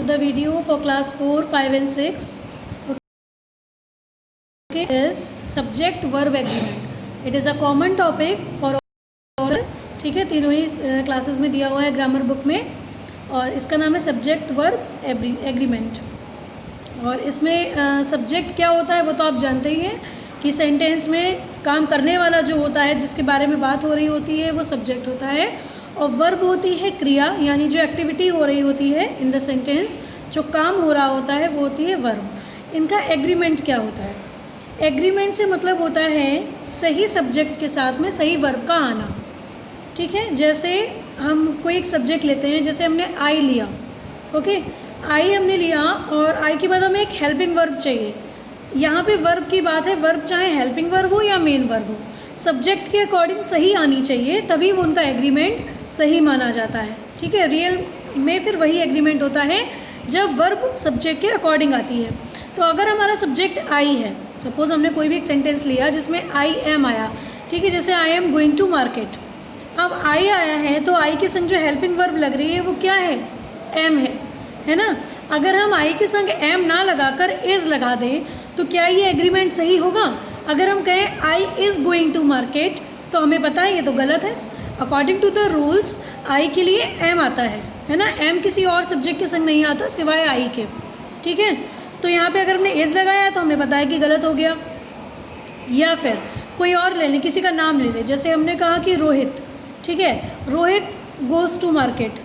the video for class 4, 5 and 6 okay, is subject verb agreement. It is a common topic for all. ठीक है, तीनों ही classes में दिया हुआ है ग्रामर बुक में, और इसका नाम है सब्जेक्ट वर्ब एग्रीमेंट। और इसमें सब्जेक्ट क्या होता है वो तो आप जानते ही हैं कि सेंटेंस में काम करने वाला जो होता है, जिसके बारे में बात हो रही होती है, वो सब्जेक्ट होता है। और वर्ब होती है क्रिया, यानी जो एक्टिविटी हो रही होती है इन द सेंटेंस, जो काम हो रहा होता है वो होती है वर्ब। इनका एग्रीमेंट क्या होता है? एग्रीमेंट से मतलब होता है सही सब्जेक्ट के साथ में सही वर्ब का आना। ठीक है, जैसे हम कोई एक सब्जेक्ट लेते हैं, जैसे हमने आई लिया, ओके, आई हमने लिया और आई के बाद हमें एक हेल्पिंग वर्ब चाहिए। यहाँ पे वर्ब की बात है, वर्ब चाहे हेल्पिंग वर्ब हो या मेन वर्ब हो, सब्जेक्ट के अकॉर्डिंग सही आनी चाहिए, तभी वो उनका एग्रीमेंट सही माना जाता है। ठीक है, रियल में फिर वही एग्रीमेंट होता है जब वर्ब सब्जेक्ट के अकॉर्डिंग आती है। तो अगर हमारा सब्जेक्ट आई है, सपोज़ हमने कोई भी एक सेंटेंस लिया जिसमें आई एम आया, ठीक है, जैसे I am going to market. अब आई आया है तो आई के संग जो हेल्पिंग वर्ब लग रही है वो क्या है? एम है ना। अगर हम आई के संग एम ना लगाकर इज़ लगा दें तो क्या ये एग्रीमेंट सही होगा? अगर हम कहें I is going to market तो हमें पता है ये तो गलत है। According to the rules I के लिए एम आता है ना, एम किसी और सब्जेक्ट के संग नहीं आता सिवाय आई के। ठीक है, तो यहाँ पे अगर हमने इज़ लगाया तो हमें पता है कि गलत हो गया। या फिर कोई और ले लें, किसी का नाम ले लें, जैसे हमने कहा कि रोहित, ठीक है, रोहित गोज़ टू मार्केट।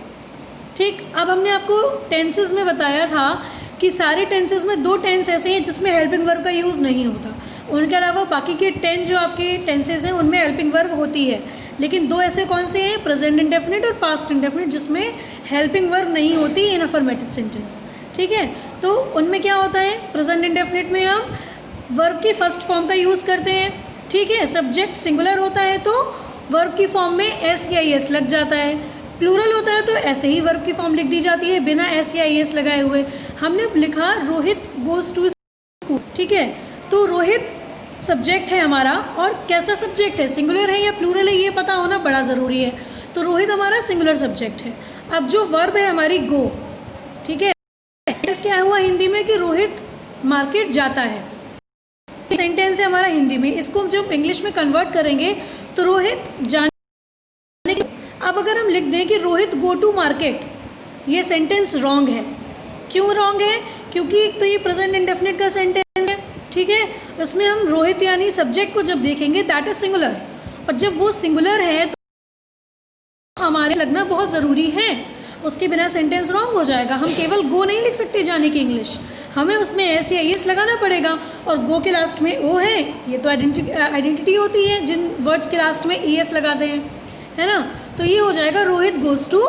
ठीक, अब हमने आपको टेंसेस में बताया था कि सारे टेंसेस में 2 टेंस ऐसे हैं जिसमें हेल्पिंग वर्ब का यूज़ नहीं होता, उनके अलावा बाकी के 10 जो आपके टेंसेस हैं उनमें हेल्पिंग वर्ब होती है। लेकिन 2 ऐसे कौन से हैं? प्रेजेंट इंडेफिनिट और पास्ट इंडेफिनिट, जिसमें हेल्पिंग वर्ब नहीं होती इन अफर्मेटिव सेंटेंस। ठीक है, तो उनमें क्या होता है? प्रेजेंट इंडेफिनिट में हम वर्ब की फर्स्ट फॉर्म का यूज़ करते हैं। ठीक है, सब्जेक्ट सिंगुलर होता है तो वर्ब की फॉर्म में एस या एस लग जाता है, प्लूरल होता है तो ऐसे ही वर्ब की फॉर्म लिख दी जाती है बिना एस या एस लगाए हुए। हमने लिखा रोहित गोज़ टू स्कूल। ठीक है, तो रोहित सब्जेक्ट है हमारा, और कैसा सब्जेक्ट है? सिंगुलर है या प्लूरल है, ये पता होना बड़ा ज़रूरी है। तो रोहित हमारा सिंगुलर सब्जेक्ट है। अब जो वर्ब है हमारी गो, ठीक है, क्या हुआ हिंदी में कि रोहित मार्केट जाता है, सेंटेंस है हमारा हिंदी में। इसको जब इंग्लिश में कन्वर्ट करेंगे तो रोहित जाने। अब अगर हम लिख दें कि रोहित गो टू मार्केट, ये सेंटेंस रॉन्ग है। क्यों रॉन्ग है? क्योंकि एक तो ये प्रेजेंट इंडेफिनिट का सेंटेंस है, ठीक है, उसमें हम रोहित यानी सब्जेक्ट को जब देखेंगे दैट इज सिंगुलर, और जब वो सिंगुलर है तो हमारे लगना बहुत ज़रूरी है, उसके बिना सेंटेंस रॉन्ग हो जाएगा। हम केवल गो नहीं लिख सकते जाने की इंग्लिश, हमें उसमें एस या एस लगाना पड़ेगा, और गो के लास्ट में ओ है, ये तो आइडेंटिटी होती है जिन वर्ड्स के लास्ट में ई एस लगाते हैं, है ना। तो ये हो जाएगा रोहित गोज़ टू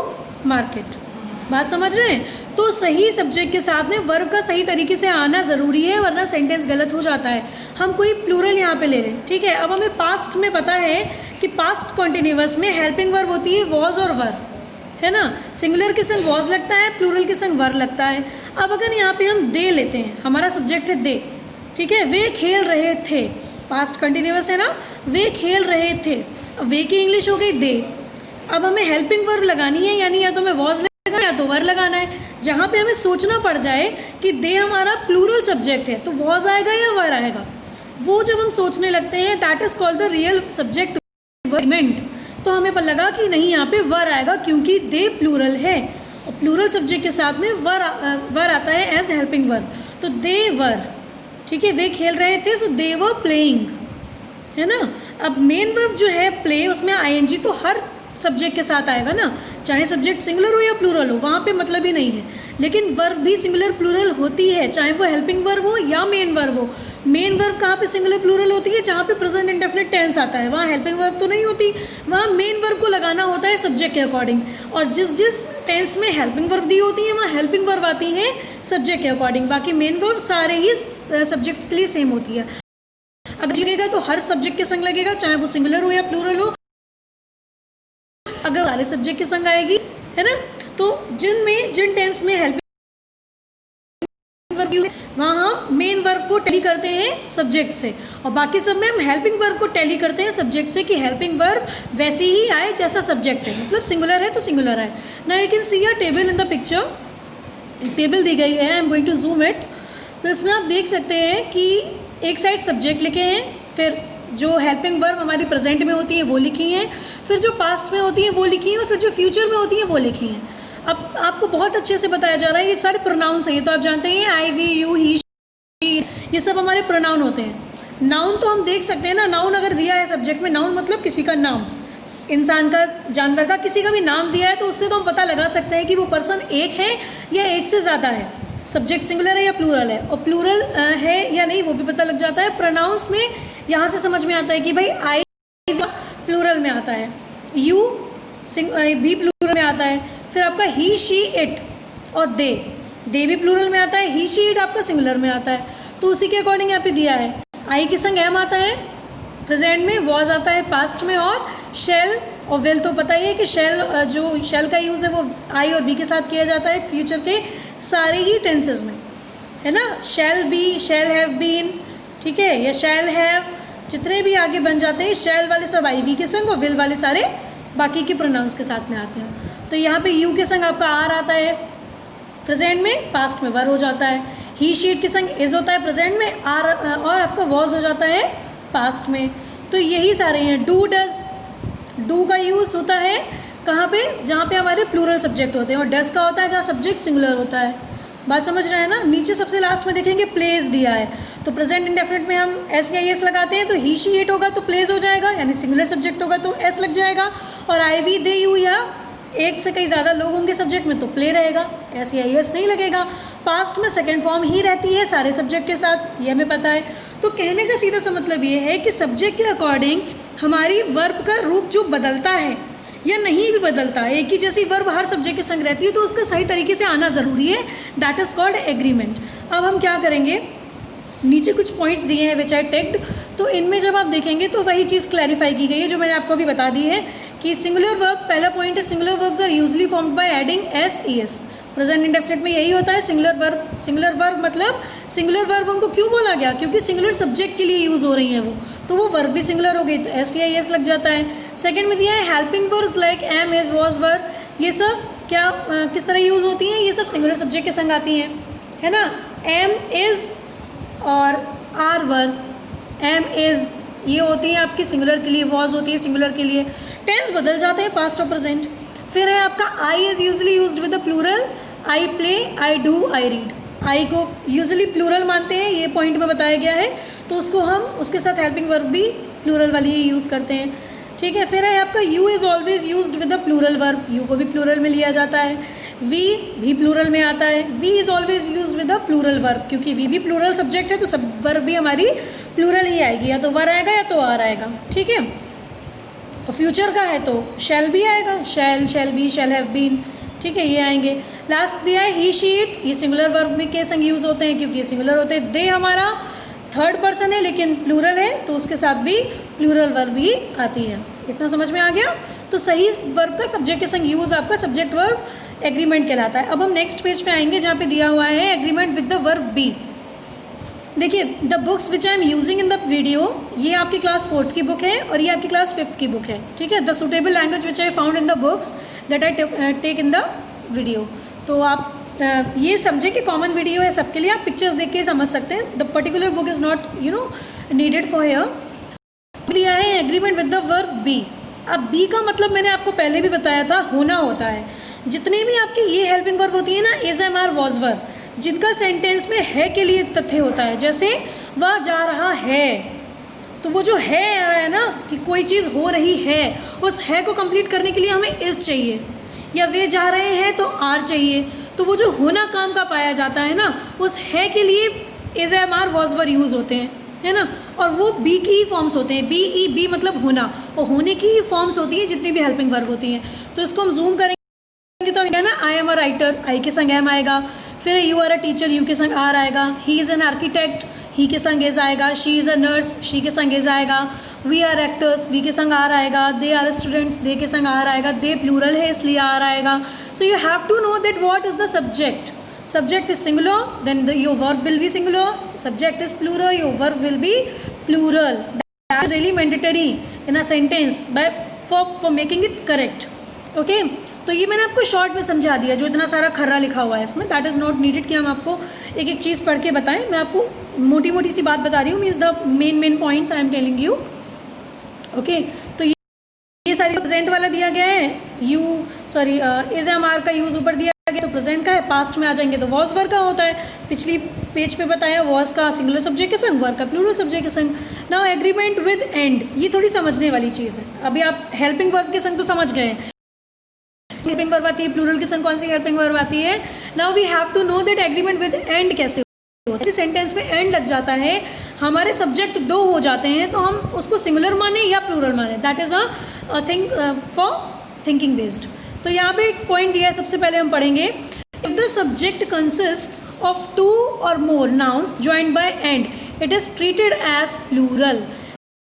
मार्केट। बात समझ रहे हैं? तो सही सब्जेक्ट के साथ में वर्ब का सही तरीके से आना ज़रूरी है, वरना सेंटेंस गलत हो जाता है। हम कोई प्लूरल यहाँ पे ले लें, ठीक है। अब हमें पास्ट में पता है कि पास्ट कॉन्टिन्यूअस में हेल्पिंग वर्ब होती है वॉज और वर, है ना। सिंगुलर के संग वॉज लगता है, प्लूरल के संग वर लगता है। अब अगर यहाँ पे हम दे लेते हैं, हमारा सब्जेक्ट है दे, ठीक है, वे खेल रहे थे, पास्ट कंटिन्यूअस है ना, वे खेल रहे थे। अब वे की इंग्लिश हो गई दे। अब हमें हेल्पिंग वर्ब लगानी है, यानी या तो हमें वॉज लगाना है या तो वर लगाना है। जहाँ पे हमें सोचना पड़ जाए कि दे हमारा प्लूरल सब्जेक्ट है तो वॉज आएगा या वर आएगा, वो जब हम सोचने लगते हैं that is called the real subject agreement. तो हमें पर लगा कि नहीं, यहाँ पे वर आएगा क्योंकि दे प्लूरल है, और प्लूरल सब्जेक्ट के साथ में वर आता है एज हेल्पिंग वर्ब। तो दे वर, ठीक है, वे खेल रहे थे, सो दे वर प्लेइंग, है ना। अब मेन वर्ब जो है प्ले, उसमें आईएनजी तो हर सब्जेक्ट के साथ आएगा ना, चाहे सब्जेक्ट सिंगुलर हो या प्लूरल हो, वहाँ पे मतलब ही नहीं है। लेकिन वर्ब भी सिंगुलर प्लूरल होती है, चाहे वो हेल्पिंग वर्ब हो या मेन वर्ब हो। मेन वर्ब कहाँ पे सिंगुलर प्लूरल होती है? जहाँ पे प्रेजेंट इंडेफिनिट टेंस आता है, वहाँ हेल्पिंग वर्ब तो नहीं होती, वहाँ मेन वर्ब को लगाना होता है सब्जेक्ट के अकॉर्डिंग। और जिस टेंस में हेल्पिंग वर्ब दी होती है वहाँ हेल्पिंग वर्ब आती है सब्जेक्ट के अकॉर्डिंग। बाकी मेन वर्ब सारे ही सब्जेक्ट्स के लिए सेम होती है। अगर लगेगा तो हर सब्जेक्ट के संग लगेगा, चाहे वो सिंगुलर हो या प्लूरल हो। अगर सारे सब्जेक्ट के संग आएगी, है ना, तो जिन टेंस में हेल्पिंग वर्ब वहाँ हम मेन वर्ब को टैली करते हैं सब्जेक्ट से, और बाकी सब में हम हेल्पिंग वर्ब को टैली करते हैं सब्जेक्ट से कि हेल्पिंग वर्ब वैसी ही आए जैसा सब्जेक्ट है, मतलब सिंगुलर है तो सिंगुलर आए। Now you can see a table in the picture. Table दी गई है, I am going to zoom it. तो इसमें आप देख सकते हैं कि एक साइड सब्जेक्ट लिखे हैं, फिर जो हेल्पिंग वर्ब हमारी प्रेजेंट में होती हैं वो लिखी हैं, फिर जो पास्ट में होती हैं वो लिखी हैं, और फिर जो फ्यूचर में होती हैं वो लिखी हैं। अब आपको बहुत अच्छे से बताया जा रहा है, ये सारे प्रोनाउंस हैं, ये तो आप जानते हैं, आई, वी, यू, ही, शी, ये सब हमारे प्रोनाउन होते हैं। नाउन तो हम देख सकते हैं ना, नाउन अगर दिया है सब्जेक्ट में, नाउन मतलब किसी का नाम, इंसान का, जानवर का, किसी का भी नाम दिया है तो उससे तो हम पता लगा सकते हैं कि वो पर्सन एक है या एक से ज़्यादा है, सब्जेक्ट सिंगुलर है या प्लूरल है, और प्लूरल है या नहीं वो भी पता लग जाता है। प्रोनाउंस में यहाँ से समझ में आता है कि भाई आई प्लूरल में आता है, यू भी प्लूरल में आता है, फिर आपका ही, शी, इट और दे भी प्लूरल में आता है, ही, शी, इट आपका सिंगुलर में आता है। तो उसी के अकॉर्डिंग यहाँ पे दिया है, आई के संग एम आता है प्रेजेंट में, वॉज आता है पास्ट में, और शेल और विल तो पता ही है कि शेल, जो शेल का यूज़ है वो आई और बी के साथ किया जाता है फ्यूचर के सारे ही टेंसेस में, है ना। Shall be, shall have been, ठीक है, या शेल हैव, जितने भी आगे बन जाते हैं शेल वाले सब आई वी के संग, और विल वाले सारे बाकी के प्रोनाउंस के साथ में आते हैं। तो यहाँ पे यू के संग आपका आर आता है प्रेजेंट में, पास्ट में वर हो जाता है, ही, शीट के संग इज होता है प्रेजेंट में, आर और आपका वॉज हो जाता है पास्ट में। तो यही सारे हैं। डू, डज, डू का यूज़ होता है कहाँ पे, जहाँ पे हमारे प्लूरल सब्जेक्ट होते हैं, और डज का होता है जहाँ सब्जेक्ट सिंगुलर होता है। बात समझ रहे हैं ना। नीचे सबसे लास्ट में देखेंगे प्लेस दिया है, तो प्रेजेंट इंडेफिनिट में हम एस या एस लगाते हैं, तो ही, शी, इट होगा तो प्लेस हो जाएगा, यानी सिंगुलर सब्जेक्ट होगा तो एस लग जाएगा, और आई, वी, दे, यू या एक से कई ज़्यादा लोग होंगे सब्जेक्ट में तो प्ले रहेगा, एस या एस नहीं लगेगा। पास्ट में सेकेंड फॉर्म ही रहती है सारे सब्जेक्ट के साथ, ये हमें पता है। तो कहने का सीधा सा मतलब ये है कि सब्जेक्ट के अकॉर्डिंग हमारी वर्ब का रूप जो बदलता है या नहीं भी बदलता है, एक ही जैसी वर्ब हर सब्जेक्ट के संग रहती है, तो उसका सही तरीके से आना ज़रूरी है, दैट इज़ कॉल्ड एग्रीमेंट। अब हम क्या करेंगे, नीचे कुछ पॉइंट्स दिए हैं विच आई टेक्ड, तो इनमें जब आप देखेंगे तो वही चीज़ क्लैरिफाई की गई है जो मैंने आपको अभी बता दी है कि सिंगुलर वर्ब, पहला पॉइंट है singular verbs are usually formed by adding S, E, S. Present indefinite में यही होता है सिंगुलर वर्ब। सिंगुलर वर्ब मतलब सिंगुलर वर्ब उनको क्यों बोला गया, क्योंकि सिंगुलर सब्जेक्ट के लिए यूज़ हो रही हैं वो, तो वो वर्ब भी सिंगुलर हो गई, तो एस या एस लग जाता है। सेकंड में दिया है helping verbs like am, is, was, were, ये सब क्या किस तरह यूज़ होती हैं, ये सब सिंगुलर सब्जेक्ट के संग आती हैं, है ना। एम, इज़ और आर, वर, एम, इज़ ये होती हैं आपकी सिंगुलर के लिए, वॉज होती है सिंगुलर के लिए। टेंस बदल जाते हैं पास्ट और प्रेजेंट। फिर है आपका I is usually used with the plural, I play, I do, I read. I को यूजली प्लूरल मानते हैं, ये पॉइंट में बताया गया है, तो उसको हम उसके साथ हेल्पिंग वर्ब भी प्लूरल वाली ही यूज़ करते हैं, ठीक है। फिर है आपका you is always used with the plural verb, you को भी प्लूरल में लिया जाता है। वी भी प्लूरल में आता है, we is always used with the plural verb, क्योंकि वी भी प्लूरल सब्जेक्ट है तो सब वर्ब भी हमारी प्लूरल ही आएगी, या तो वर आएगा या तो आर आएगा, ठीक है। और फ्यूचर का है तो शैल भी आएगा, shall, shall be, shall have been, ठीक है, ये आएंगे। लास्ट दिया है ही, शी, इट, ये सिंगुलर वर्ब में के संग यूज़ होते हैं क्योंकि ये सिंगुलर होते हैं। दे हमारा थर्ड पर्सन है लेकिन प्लूरल है, तो उसके साथ भी प्लूरल वर्ब ही आती है। इतना समझ में आ गया। तो सही वर्ब का सब्जेक्ट के संग यूज़ आपका सब्जेक्ट वर्ब एग्रीमेंट कहलाता है। अब हम नेक्स्ट पेज पे आएंगे जहाँ पे दिया हुआ है agreement with the verb be. देखिए, the books which I am using in the video, ये आपकी क्लास 4th की बुक है और ये आपकी क्लास 5th की बुक है, ठीक है। The suitable language which I found in the books that I take in the video. तो आप ये समझें कि कॉमन वीडियो है सबके लिए, आप पिक्चर्स देख के समझ सकते हैं। The particular book is not needed for here. दिया है agreement with the verb B. अब बी का मतलब मैंने आपको पहले भी बताया था, होना होता है। जितने भी आपकी ये हेल्पिंग वर्ब होती है ना, इज, एम, आर, वॉज, वर, जिनका सेंटेंस में है के लिए तथ्य होता है, जैसे वह जा रहा है, तो वो जो है आ रहा है ना कि कोई चीज़ हो रही है, उस है को कंप्लीट करने के लिए हमें इज चाहिए, या वे जा रहे हैं तो आर चाहिए। तो वो जो होना काम का पाया जाता है ना, उस है के लिए is, am, are, was, were use होते हैं, है ना। और वो बी की ही फॉर्म्स होते हैं, बी, ई, बी मतलब होना, और होने की ही फॉर्म्स होती हैं जितनी भी हेल्पिंग वर्ब होती हैं। तो इसको हम जूम करेंगे तो है ना, आई एम अ राइटर, आई के संग एम आएगा। फिर you are a teacher, you के संग आर आएगा। He is an architect, he के संग इज आएगा। She is a nurse, she के संग इज आएगा। वी आर एक्टर्स, वी के संग आर आएगा। दे आर स्टूडेंट्स, दे के संग आर आएगा। दे प्लूरल है इसलिए आर आएगा। So you have to know that what is the subject. Subject is singular, then your verb will be singular. Subject is plural, your verb will be plural. That is really mandatory in a sentence for making it correct. Okay. तो ये मैंने आपको short में समझा दिया, जो इतना सारा खर्रा लिखा हुआ है इसमें, दैट इज़ नॉट नीडेड कि हम आपको एक एक चीज़ पढ़ के बताएं। मैं आपको मोटी मोटी सी बात बता रही हूँ, means the main points I am telling you. Okay, तो ये सारी प्रेजेंट वाला दिया गया है, इज एम आर का यूज़ ऊपर दिया गया तो प्रेजेंट का है, पास्ट में आ जाएंगे तो वॉज वर्क का होता है। पिछली पेज पे बताया वॉज का सिंगुलर सब्जेक्ट के संग, वर्क का प्लूरल सब्जेक्ट के संग। नाउ एग्रीमेंट विद एंड, ये थोड़ी समझने वाली चीज़ है। अभी आप हेल्पिंग वर्ब के संग तो समझ गए हैं, हेल्पिंग वर्ब आती है, प्लूरल के संग कौन सी हेल्पिंग वर्ब आती है। Now we have to know that agreement with and कैसे होता है। सेंटेंस में एंड लग जाता है, हमारे सब्जेक्ट दो हो जाते हैं, तो हम उसको सिंगुलर माने या प्लूरल माने, that is a thing for thinking based. तो यहाँ पे एक पॉइंट दिया है, सबसे पहले हम पढ़ेंगे, if the subject consist of 2 or more nouns joined by and it is treated as plural.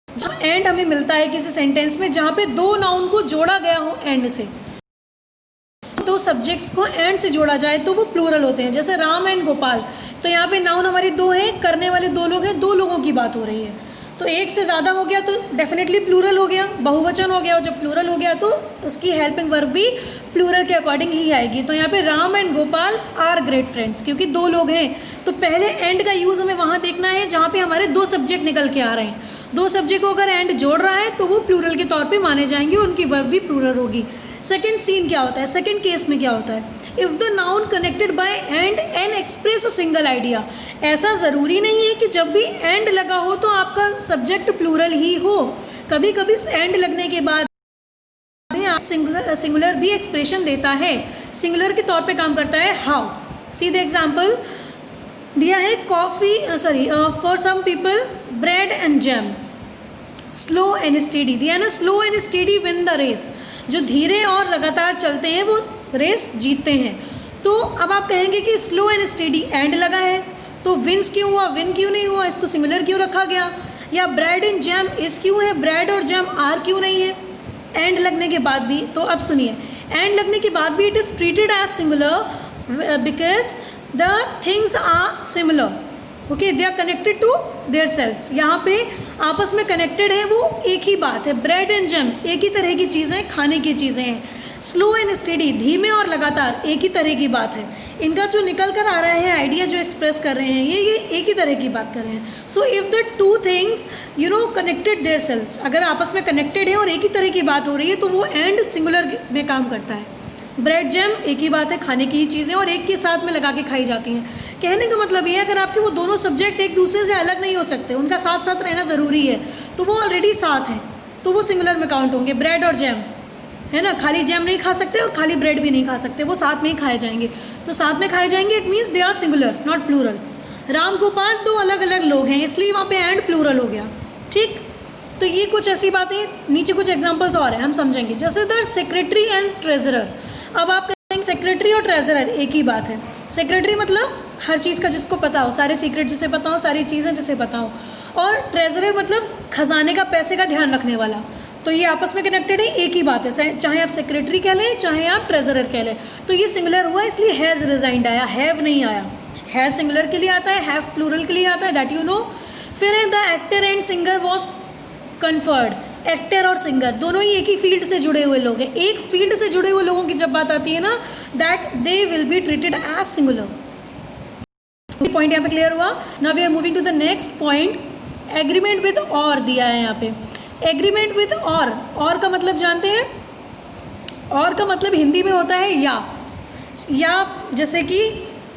जब एंड हमें मिलता है किसी सेंटेंस में जहाँ पे 2 नाउन को जोड़ा गया हो एंड से, तो सब्जेक्ट्स को एंड से जोड़ा जाए तो वो प्लूरल होते हैं। जैसे राम एंड गोपाल, तो यहाँ पे नाउन हमारी 2 हैं, करने वाले 2 लोग हैं, 2 लोगों की बात हो रही है, तो एक से ज़्यादा हो गया तो डेफिनेटली प्लूरल हो गया, बहुवचन हो गया, और जब प्लूरल हो गया तो उसकी हेल्पिंग वर्ब भी प्लूरल के अकॉर्डिंग ही आएगी। तो यहाँ पे Ram and Gopal are great friends, क्योंकि 2 लोग हैं, तो पहले एंड का यूज़ हमें वहाँ देखना है जहाँ पे हमारे 2 सब्जेक्ट निकल के आ रहे हैं। 2 सब्जेक्ट को अगर एंड जोड़ रहा है तो वो प्लूरल के तौर पे माने जाएंगे, उनकी वर्ब भी प्लूरल होगी। सेकंड सीन क्या होता है, सेकंड केस में क्या होता है, if the noun connected by and and express a single idea. ऐसा ज़रूरी नहीं है कि जब भी एंड लगा हो तो आपका सब्जेक्ट प्लूरल ही हो, कभी कभी एंड लगने के बाद सिंगुलर भी एक्सप्रेशन देता है, सिंगुलर के तौर पे काम करता है। हाउ, सी द एग्जाम्पल दिया है, for some people bread and jam, slow and steady दिया है ना, slow and steady win the race. जो धीरे और लगातार चलते हैं वो रेस जीतते हैं। तो अब आप कहेंगे कि स्लो एंड स्टेडी एंड लगा है तो विंस क्यों हुआ, विन क्यों नहीं हुआ, इसको सिंगुलर क्यों रखा गया, या ब्रेड एंड जैम इस क्यों है, ब्रेड और जैम आर क्यों नहीं है एंड लगने के बाद भी। तो अब सुनिए, एंड लगने के बाद भी it is treated as singular because the things are similar, okay, they are connected to themselves. यहाँ पे आपस में कनेक्टेड है, वो एक ही बात है, ब्रेड एंड जैम एक ही तरह की चीज़ें, खाने की चीज़ें हैं। स्लो एंड स्टेडी धीमे और लगातार एक ही तरह की बात है, इनका जो निकल कर आ रहा है आइडिया जो एक्सप्रेस कर रहे हैं ये एक ही तरह की बात कर रहे हैं। So if the 2 things connected themselves, अगर आपस में कनेक्टेड है और एक ही तरह की बात हो रही है तो वो एंड सिंगुलर में काम करता है। ब्रेड जैम एक ही बात है, खाने की ही चीज़ें और एक के साथ में लगा के खाई जाती हैं। कहने का मतलब ये है, अगर आपके वो दोनों सब्जेक्ट एक दूसरे से अलग नहीं हो सकते, उनका साथ साथ रहना ज़रूरी है, तो वो ऑलरेडी साथ हैं, तो वो सिंगुलर में काउंट होंगे। ब्रेड और जैम है ना, खाली जैम नहीं खा सकते और खाली ब्रेड भी नहीं खा सकते, वो साथ में ही खाए जाएंगे, तो साथ में खाए जाएंगे, it means they are singular not plural. Ram Gopal 2 अलग अलग लोग हैं, इसलिए वहाँ पे एंड प्लूरल हो गया। ठीक, तो ये कुछ ऐसी बातें, नीचे कुछ एग्जाम्पल्स और हैं हम समझेंगे, जैसे द सेक्रेटरी एंड ट्रेजरर। अब आप कहेंगे सेक्रेटरी और ट्रेजरर एक ही बात है। सेक्रेटरी मतलब हर चीज़ का जिसको पता हो, सारे सीक्रेट जिसे पता हो, सारी चीज़ें जिसे पता हो, और ट्रेजरर मतलब खजाने का, पैसे का ध्यान रखने वाला। तो ये आपस में कनेक्टेड है, एक ही बात है, चाहे आप सेक्रेटरी कह लें चाहे आप ट्रेजरर कह लें। तो ये सिंगुलर हुआ इसलिए हैज़ रिजाइंड आया, हैव नहीं आया। हैज़ सिंगुलर के लिए आता है, हैव प्लूरल के लिए आता है, दैट यू नो। फिर है the actor and singer was conferred. Actor और सिंगर दोनों ही एक ही फील्ड से जुड़े हुए लोग हैं, एक फील्ड से जुड़े हुए लोगों की जब बात आती है ना, that they will be treated as singular. Point यहाँ पे क्लियर हुआ। Now we are moving to the next point, agreement with और दिया है यहाँ पे। एग्रीमेंट विद और का मतलब जानते हैं, और का मतलब हिंदी में होता है या जैसे कि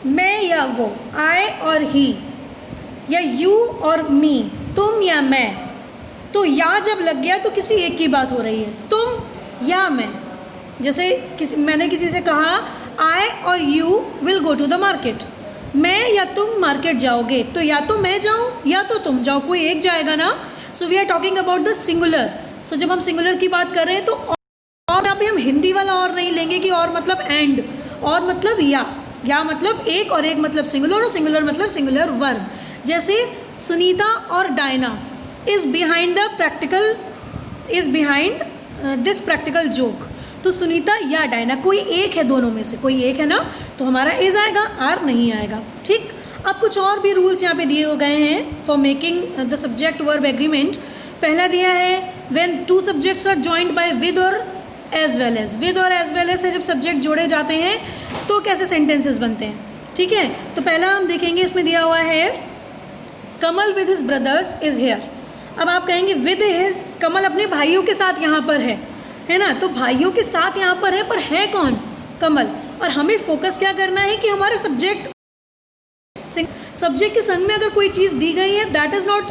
मैं या वो, आई और ही, या यू और मी, तुम या मैं। तो या जब लग गया तो किसी एक की बात हो रही है, तुम या मैं। जैसे मैंने किसी से कहा आई और you will go to the market, मैं या तुम मार्केट जाओगे, तो या तो मैं जाऊँ या तो तुम जाओ, कोई एक जाएगा ना। So we are talking about the singular. So जब हम सिंगुलर की बात कर रहे हैं तो और यहाँ पे हम हिंदी वाला और नहीं लेंगे कि और मतलब एंड, और मतलब या मतलब एक और एक मतलब सिंगुलर, और सिंगुलर मतलब सिंगुलर वर्ब। जैसे सुनीता और Diana is behind this practical joke. तो सुनीता या डायना कोई एक है, दोनों में से कोई एक है ना, तो हमारा इज आएगा, आर नहीं आएगा। ठीक, अब कुछ और भी रूल्स यहाँ पे दिए गए हैं for making the subject verb agreement. पहला दिया है when 2 subjects are joined by with और एज वेल एज, विद और एज वेल एज से जब सब्जेक्ट जोड़े जाते हैं तो कैसे सेंटेंसेस बनते हैं, ठीक है। तो पहला हम देखेंगे, इसमें दिया हुआ है Kamal with his brothers is here. अब आप कहेंगे विद हिज, कमल अपने भाइयों के साथ यहाँ पर है ना, तो भाइयों के साथ यहाँ पर है कौन, कमल। और हमें फोकस क्या करना है कि हमारे सब्जेक्ट के संग में अगर कोई चीज़ दी गई है, that is not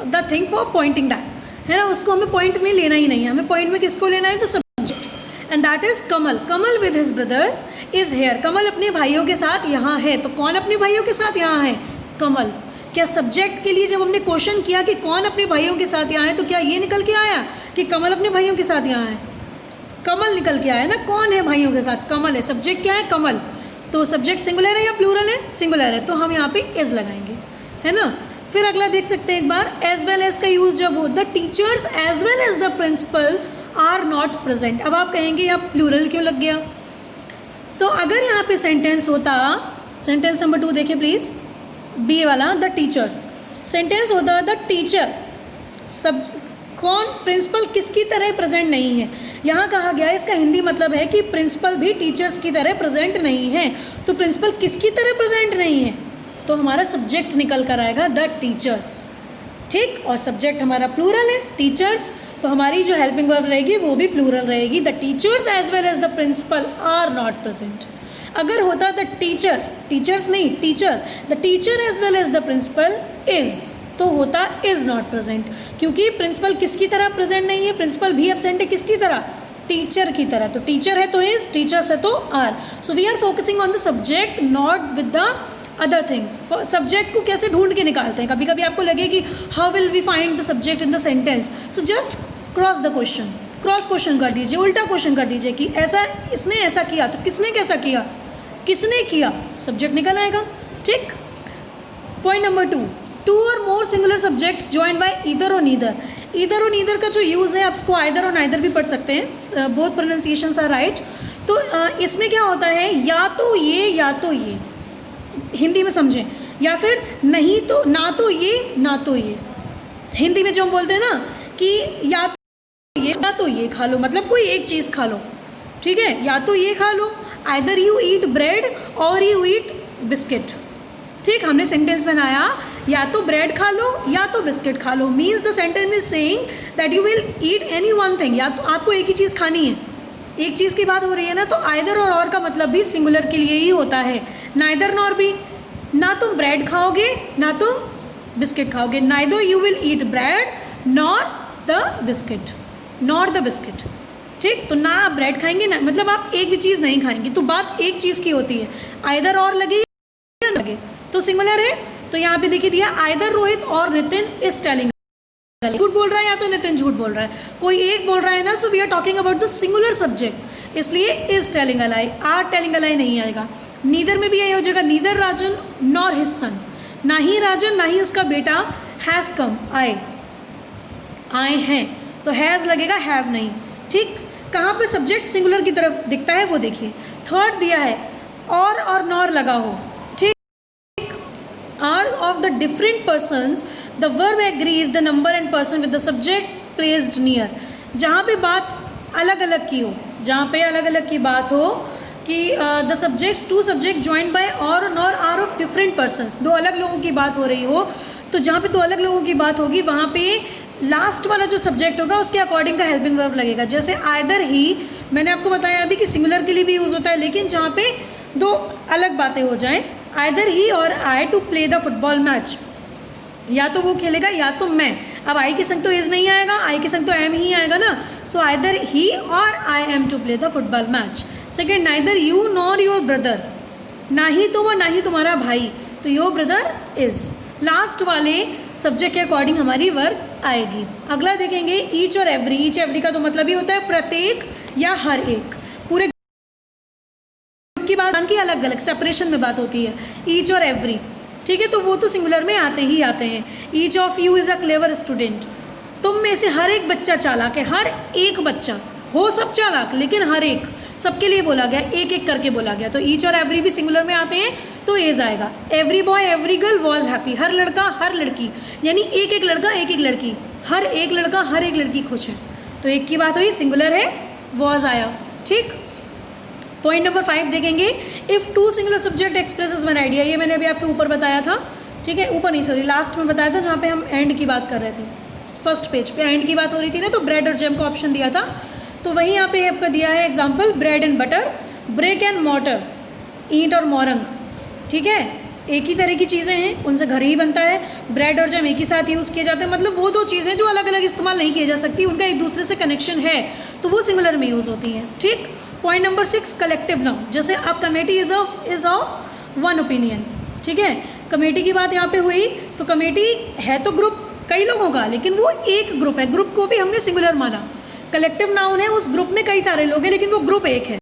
the thing for pointing that, है ना, उसको हमें पॉइंट में लेना ही नहीं है। हमें पॉइंट में किसको लेना है, तो subject, and that is Kamal. Kamal with his brothers is here, Kamal अपने भाइयों के साथ यहाँ है। तो कौन अपने भाइयों के साथ यहाँ है, कमल। क्या सब्जेक्ट के लिए जब हमने क्वेश्चन किया कि कौन अपने भाइयों के साथ यहाँ है, तो क्या ये निकल के आया कि कमल अपने भाइयों के साथ यहाँ है, कमल निकल के आया ना, कौन है भाइयों के साथ, कमल है। सब्जेक्ट क्या है, कमल। तो सब्जेक्ट सिंगुलर है या प्लूरल है, सिंगुलर है, तो हम यहाँ पे इज लगाएंगे, है ना। फिर अगला देख सकते हैं एक बार, एज वेल एज का यूज जब हो, the teachers as well as the principal are not present. अब आप कहेंगे यहाँ प्लूरल क्यों लग गया, तो अगर यहाँ पे सेंटेंस होता, सेंटेंस नंबर 2 देखिए प्लीज, बी वाला, द टीचर्स, सेंटेंस होता द टीचर, सब कौन, प्रिंसिपल किसकी तरह प्रेजेंट नहीं है। यहाँ कहा गया है, इसका हिंदी मतलब है कि प्रिंसिपल भी टीचर्स की तरह प्रेजेंट नहीं है। तो प्रिंसिपल किसकी तरह प्रेजेंट नहीं है, तो हमारा सब्जेक्ट निकल कर आएगा द टीचर्स, ठीक। और सब्जेक्ट हमारा प्लूरल है, टीचर्स, तो हमारी जो हेल्पिंग वर्ब रहेगी वो भी प्लूरल रहेगी, the teachers as well as the principal are not present. अगर होता द टीचर, टीचर्स नहीं, teacher, the teacher as well as the principal is, तो होता इज नॉट प्रेजेंट, क्योंकि प्रिंसिपल किसकी तरह प्रेजेंट नहीं है, प्रिंसिपल भी एब्सेंट है, किसकी तरह, टीचर की तरह। तो टीचर है तो इज, टीचर्स है तो are. So we are focusing on the subject, not with the other things. Subject को कैसे ढूंढ के निकालते हैं, कभी कभी आपको लगे कि how will we find the subject in the sentence, so just cross the question, cross question कर दीजिए, उल्टा क्वेश्चन कर दीजिए कि ऐसा, इसने ऐसा किया, तो किसने कैसा किया, किसने किया, सब्जेक्ट निकल आएगा, ठीक। Point number 2, two or more singular subjects joined by either और नीदर। ईदर और नीदर का जो यूज़ है, आप इसको आइदर और नाइदर भी पढ़ सकते हैं, बोथ प्रोनाउंसिएशंस आर राइट। तो इसमें क्या होता है, या तो ये या तो ये, हिंदी में समझें, या फिर नहीं तो, ना तो ये ना तो ये। हिंदी में जो हम बोलते हैं ना कि या तो ये खा लो, मतलब कोई एक चीज़ खा लो, ठीक है, या तो ये खा लो, आइदर यू ईट ब्रेड और यू ईट बिस्किट, ठीक। हमने सेंटेंस बनाया, या तो ब्रेड खा लो या तो बिस्किट खा लो, means the sentence is saying that you will eat any one thing, या तो आपको एक ही चीज़ खानी है, एक चीज़ की बात हो रही है ना, तो आइदर और का मतलब भी सिंगुलर के लिए ही होता है, नाइदर नॉर भी, ना तुम ब्रेड खाओगे ना तुम बिस्किट खाओगे, neither you will eat bread nor the biscuit, nor the biscuit, ठीक। तो ना आप ब्रेड खाएंगे ना, मतलब आप एक भी चीज़ नहीं खाएंगे, तो बात एक चीज़ की होती है, आइदर और लगे या ना लगे, तो सिंगुलर है। तो यहाँ पे देखिए दिया, आइदर रोहित और नितिन इज टेलिंग, झूठ बोल रहा है या तो नितिन झूठ बोल रहा है, कोई एक बोल रहा है ना, so we are talking about the singular subject, इसलिए is telling a lie, are telling a lie नहीं आएगा। नीदर में भी यही हो जाएगा, neither Rajan nor his son, ना ही राजन ना ही उसका बेटा हैज़ कम, आए हैं, तो हैज़ लगेगा, हैव नहीं, ठीक। कहाँ पे सब्जेक्ट सिंगुलर की तरफ दिखता है वो देखिए, थर्ड दिया है और नॉर लगा हो, ठीक। Are of the different persons the verb agrees the number and person with the subject placed near. जहाँ पे बात अलग अलग की हो, जहाँ पे अलग अलग की बात हो कि the subjects, two subject joined by or nor are of different persons, दो अलग लोगों की बात हो रही हो, तो जहाँ पे दो अलग लोगों की बात होगी वहाँ पे लास्ट वाला जो सब्जेक्ट होगा उसके अकॉर्डिंग का हेल्पिंग वर्ब लगेगा। जैसे आइदर ही, मैंने आपको बताया अभी कि सिंगुलर के लिए भी यूज़ होता है, लेकिन जहाँ पे दो अलग बातें हो जाएं, either he or I to play the football match, या तो वो खेलेगा या तो मैं। अब आई के संग तो इज नहीं आएगा, आई के संग तो एम ही आएगा ना, सो either he or I am to play the football match. Second, neither you nor your brother, ना ही तो वो ना ही तुम्हारा भाई, तो योर ब्रदर इज। लास्ट वाले सब्जेक्ट के अकॉर्डिंग हमारी वर्ब आएगी। अगला देखेंगे ईच और एवरी। ईच एवरी का तो मतलब ही होता है प्रत्येक या हर एक, पूरे की बात की अलग अलग सेपरेशन में बात होती है, ईच और एवरी, ठीक है। तो वो तो सिंगुलर में आते ही आते हैं। Each of you is a clever student, तुम में से हर एक बच्चा चालाक है, हर एक बच्चा, हो सब चालाक लेकिन हर एक, सबके लिए बोला गया, एक एक करके बोला गया, तो ईच और एवरी भी सिंगुलर में आते हैं तो एज आएगा। Every boy every girl was happy, हर लड़का हर लड़की, यानी एक एक लड़का एक एक लड़की, हर एक लड़का हर एक लड़की खुश है, तो एक की बात हुई, सिंगुलर है, वॉज आया, ठीक। पॉइंट नंबर 5 देखेंगे, if two singular subject expresses one idea, ये मैंने अभी आपके ऊपर बताया था, ठीक है, ऊपर नहीं सॉरी लास्ट में बताया था जहाँ पे हम एंड की बात कर रहे थे, फर्स्ट पेज पे एंड की बात हो रही थी ना, तो ब्रेड और जैम का ऑप्शन दिया था, तो वहीं यहाँ पे आपका दिया है example, bread and butter, brick and mortar, ईंट और मोरंग, ठीक है, एक ही तरह की चीज़ें हैं, उनसे घर ही बनता है, ब्रेड और जैम एक ही साथ यूज़ किए जाते हैं, मतलब वो दो चीज़ें जो अलग अलग इस्तेमाल नहीं किए जा सकती, उनका एक दूसरे से कनेक्शन है, तो वो सिंगुलर में यूज़ होती हैं, ठीक। पॉइंट नंबर 6, कलेक्टिव नाउन, जैसे अब committee is of one opinion, ठीक है, कमेटी की बात यहाँ पे हुई, तो कमेटी है तो ग्रुप कई लोगों का, लेकिन वो एक ग्रुप है, ग्रुप को भी हमने सिंगुलर माना। कलेक्टिव नाउन है, उस ग्रुप में कई सारे लोग हैं लेकिन वो ग्रुप एक है।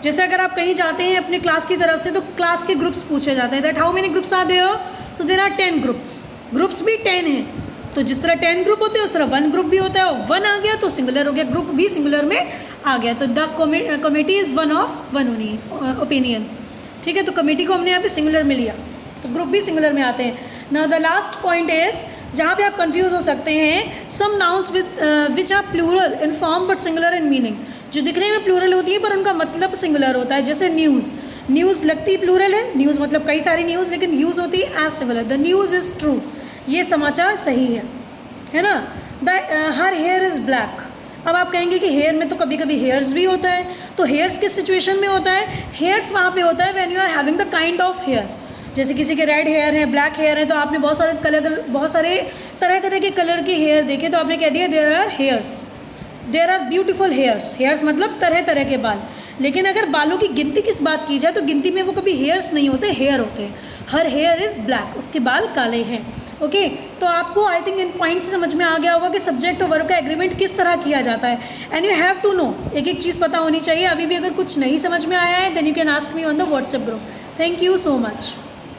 जैसे अगर आप कहीं जाते हैं अपने क्लास की तरफ से, तो क्लास के ग्रुप्स पूछे जाते हैं, that how many groups are there, so there are 10 groups, groups भी 10 हैं, तो जिस तरह 10 ग्रुप होते हैं उस तरह 1 ग्रुप भी होता है, और 1 आ गया तो सिंगुलर हो गया, ग्रुप भी सिंगुलर में आ गया, तो the committee is one of one opinion, ठीक है, तो कमेटी को हमने यहाँ पे सिंगुलर में लिया, तो ग्रुप भी सिंगुलर में आते हैं। Now the last point is, जहाँ पे आप कंफ्यूज हो सकते हैं, some nouns which are plural in form but singular in meaning, जो दिखने में प्लूरल होती है पर उनका मतलब सिंगुलर होता है, जैसे न्यूज़, न्यूज़ लगती प्लूरल है, न्यूज़ मतलब कई सारी न्यूज़, लेकिन यूज़ होती है as singular, the news is true, ये समाचार सही है ना। द हर हेयर इज़ ब्लैक, अब आप कहेंगे कि हेयर में तो कभी कभी हेयर्स भी होता है, तो हेयर्स किस सिचुएशन में होता है, हेयर्स वहाँ पे होता है when you are having the kind of hair, जैसे किसी के रेड हेयर है, ब्लैक हेयर है, तो आपने बहुत सारे तरह तरह के कलर के हेयर देखे, तो आपने कह दिया there are hairs, there are beautiful hairs, hairs मतलब तरह तरह के बाल, लेकिन अगर बालों की गिनती किस बात की जाए तो गिनती में वो कभी हेयर्स नहीं होते, हेयर होते हैं, हर हेयर इज़ ब्लैक, उसके बाल काले हैं, ओके। तो आपको आई थिंक इन पॉइंट से समझ में आ गया होगा कि सब्जेक्ट और वर्ब का एग्रीमेंट किस तरह किया जाता है, and you have to know, एक एक चीज़ पता होनी चाहिए। अभी भी अगर कुछ नहीं समझ में आया है then you can ask me on the WhatsApp group. Thank you so much.